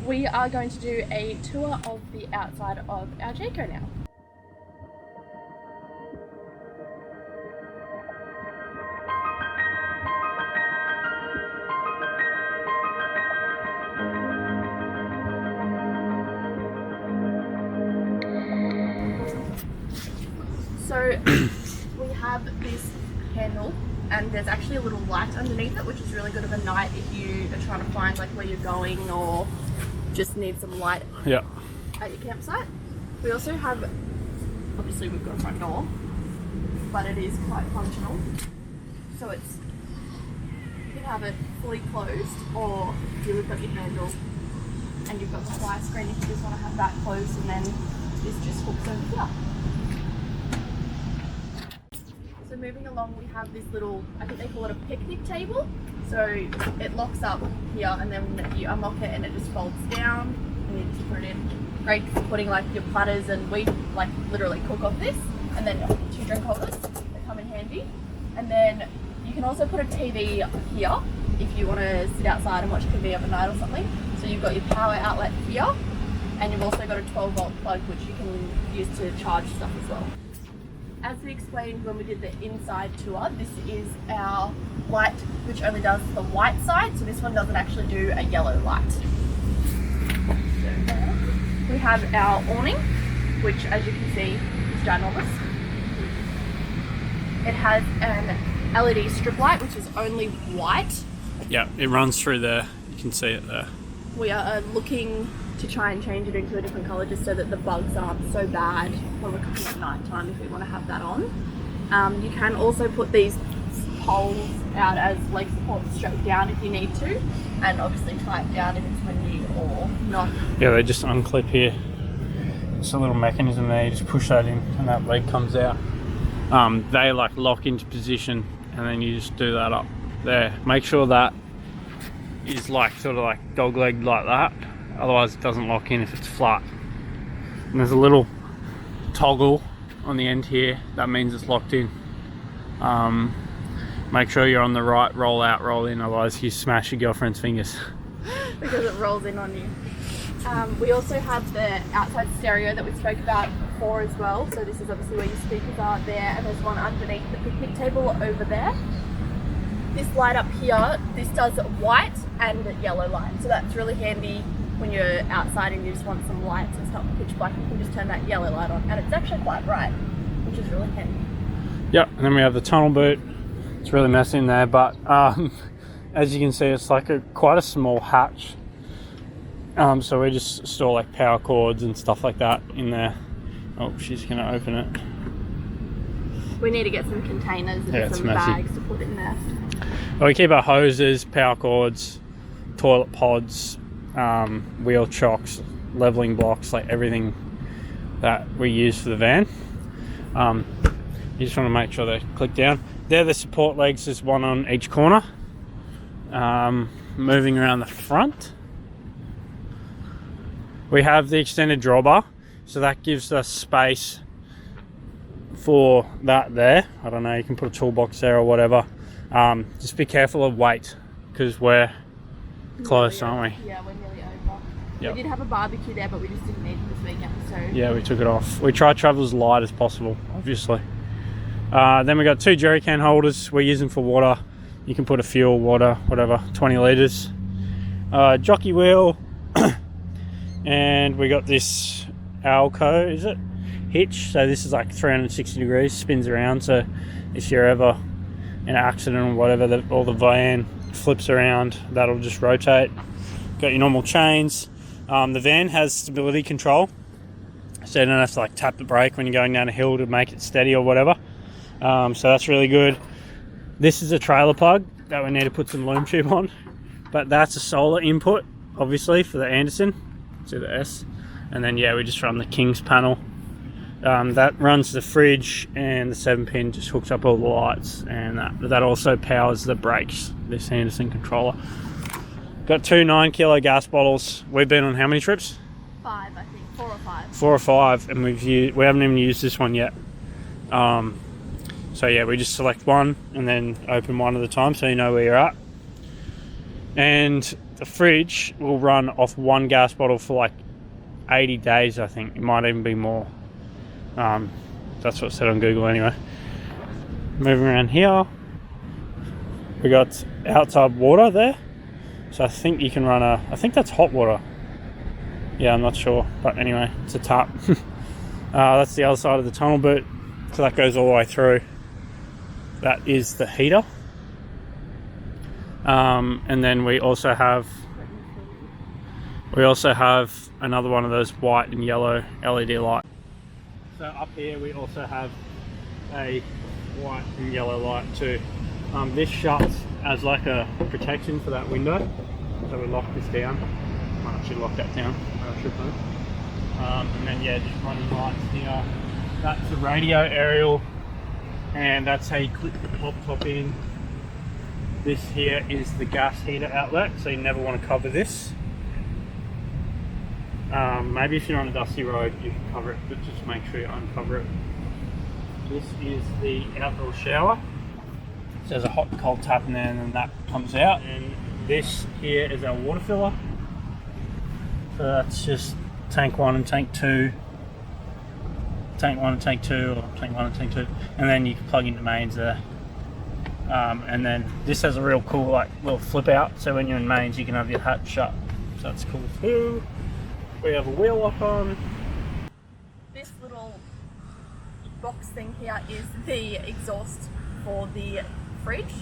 we are going to do a tour of the outside of our JAYCO now. So we have this handle, and there's actually a little light underneath it, which is really good of a night if you are trying to find like where you're going or just need some light at your campsite. We also have, obviously we've got a front door, but it is quite functional. So it's, you can have it fully closed, or you've got your handle and you've got the fire screen if you just want to have that closed, and then this just hooks over here. So moving along, we have this little, I think they call it a picnic table. So it locks up here, and then you unlock it and it just folds down and you just put it in. Great for putting like your platters, and we like literally cook off this, and then 2 drink holders that come in handy. And then you can also put a TV here if you want to sit outside and watch TV overnight or something. So you've got your power outlet here, and you've also got a 12-volt plug which you can use to charge stuff as well. As we explained when we did the inside tour, this is our light which only does the white side, so this one doesn't actually do a yellow light. So we have our awning, which as you can see is ginormous. It has an LED strip light which is only white. Yeah, it runs through there, you can see it there. We are looking to try and change it into a different colour just so that the bugs aren't so bad when we're cooking at night time if we want to have that on. You can also put these poles out as leg support straight down if you need to, and obviously tie it down if it's windy or not. Yeah, they just unclip here. It's a little mechanism there, you just push that in and that leg comes out. They like lock into position, and then you just do that up there. Make sure that is like sort of like dog legged like that. Otherwise it doesn't lock in if it's flat. And there's a little toggle on the end here, that means it's locked in. Make sure you're on the right roll out, roll in, otherwise you smash your girlfriend's fingers. Because it rolls in on you. We also have the outside stereo that we spoke about before as well. So this is obviously where your speakers are there, and there's one underneath the picnic table over there. This light up here, this does white and yellow light, so that's really handy when you're outside and you just want some light so it's not pitch black. You can just turn that yellow light on, and it's actually quite bright, which is really handy. Yep, and then we have the tunnel boot. It's really messy in there, but as you can see, it's like quite a small hatch. So we just store like power cords and stuff like that in there. Oh, she's gonna open it. We need to get some containers and some bags to put in there. Well, we keep our hoses, power cords, toilet pods, wheel chocks, leveling blocks, like everything that we use for the van. You just want to make sure they click down. They're the support legs, there's one on each corner. Moving around the front, we have the extended drawbar, so that gives us space for that there. I don't know, you can put a toolbox there or whatever. Just be careful of weight, because we're close, aren't we? Yeah, we're nearly over. Yep. We did have a barbecue there, but we just didn't need it this weekend, so... Yeah, we took it off. We try to travel as light as possible, obviously. Then we got 2 jerry can holders we're using for water. You can put a fuel, water, whatever, 20 litres. Jockey wheel. And we got this Alco, is it? Hitch. So this is like 360 degrees, spins around. So if you're ever in an accident or whatever, or the van flips around, that'll just rotate. Got your normal chains. The van has stability control, so you don't have to like tap the brake when you're going down a hill to make it steady or whatever. So that's really good. This is a trailer plug that we need to put some loom tube on, but that's a solar input, obviously, for the Anderson. See the S, and then yeah, we just run the King's panel. That runs the fridge, and the 7-pin just hooks up all the lights, and that also powers the brakes, this Anderson controller. Got 2 9-kilo gas bottles. We've been on how many trips? 5, I think. 4 or 5. 4 or 5, and we haven't even used this one yet. So yeah, we just select one and then open one at a time so you know where you're at. And the fridge will run off one gas bottle for like 80 days, I think. It might even be more. That's what it said on Google anyway. Moving around here, we got outside water there. So I think you can run I think that's hot water. Yeah, I'm not sure. But anyway, it's a tap. That's the other side of the tunnel boot. So that goes all the way through. That is the heater. And then we also have another one of those white and yellow LED lights. So up here we also have a white and yellow light too. This shuts as like a protection for that window. So we lock this down. Might actually lock that down. I should know. And then yeah, just running lights here. That's the radio aerial, and that's how you clip the pop top in. This here is the gas heater outlet, so you never want to cover this. Maybe if you're on a dusty road you can cover it, but just make sure you uncover it. This is the outdoor shower. So there's a hot and cold tap in there, and then that comes out. And this here is our water filler. So that's just tank 1 and tank 2. Tank 1 and tank 2, or tank 1 and tank 2. And then you can plug into mains there. And then this has a real cool like little flip out, so when you're in mains you can have your hatch shut. So that's cool too. We have a wheel lock on. This little box thing here is the exhaust for the fridge.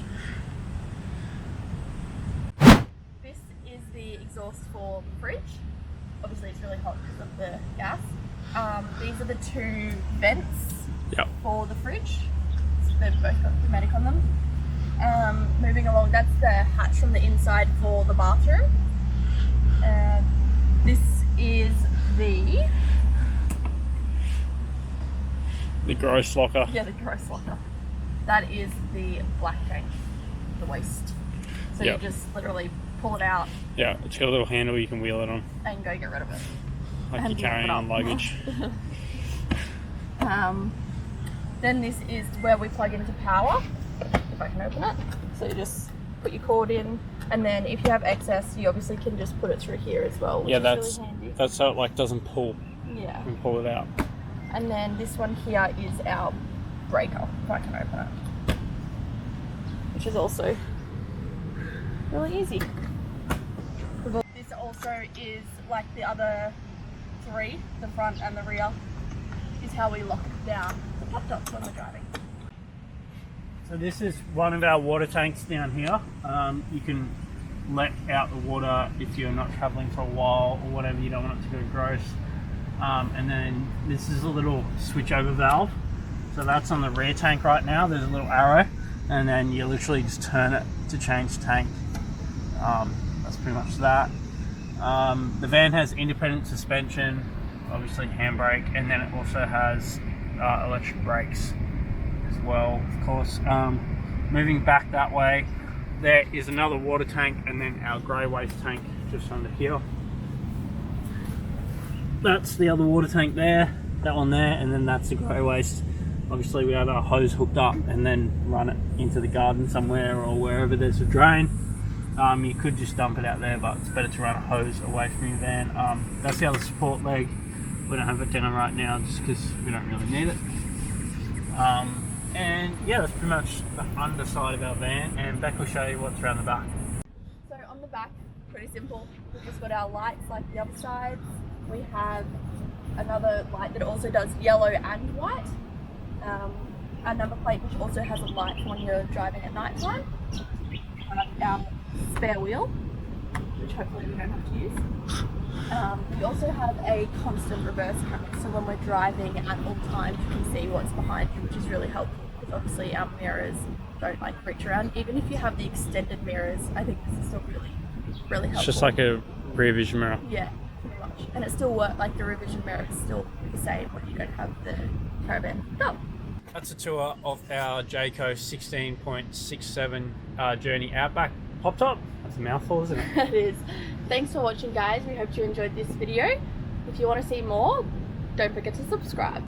This is the exhaust for the fridge. Obviously it's really hot because of the gas. These are the 2 vents for the fridge. So they've both got pneumatic on them. Moving along, that's the hatch from the inside for the bathroom. This is the gross locker. Yeah, the gross locker. That is the black tank, the waste. So you just literally pull it out. Yeah, it's got a little handle you can wheel it on. And go get rid of it. Like you're carrying on luggage. Then this is where we plug into power, if I can open it. So you just put your cord in, and then if you have excess, you obviously can just put it through here as well, which is really handy. That's so it like doesn't pull. Yeah. You can pull it out. And then this one here is our breaker, if I can open it, which is also really easy. This also is like the other 3, the front and the rear, is how we lock down the pop tops when we're driving. So this is one of our water tanks down here. You can let out the water if you're not traveling for a while or whatever, you don't want it to go gross. And then this is a little switch over valve. So that's on the rear tank right now. There's a little arrow, and then you literally just turn it to change tank. That's pretty much that. The van has independent suspension, obviously handbrake, and then it also has electric brakes as well, of course. Moving back that way, there is another water tank, and then our grey waste tank just under here. That's the other water tank there, that one there, and then that's the grey waste. Obviously we have our hose hooked up and then run it into the garden somewhere or wherever there's a drain. You could just dump it out there, but it's better to run a hose away from your van. That's the other support leg. We don't have it down right now just because we don't really need it. And yeah, that's pretty much the underside of our van, and Beck will show you what's around the back. So on the back, pretty simple. We've just got our lights like the other sides. We have another light that also does yellow and white. Our number plate, which also has a light for when you're driving at night time. Our spare wheel, which hopefully we don't have to use. We also have a constant reverse camera, so when we're driving at all times you can see what's behind you, which is really helpful because obviously our mirrors don't like reach around. Even if you have the extended mirrors, I think this is still really helpful. It's just like a rear vision mirror. Yeah, pretty much. And it still works, like the rear vision mirror is still the same when you don't have the caravan. No. That's a tour of our JAYCO 16.67 Journey Outback pop top. That's a mouthful, isn't it? It is. Thanks for watching, guys. We hope you enjoyed this video. If you want to see more, don't forget to subscribe.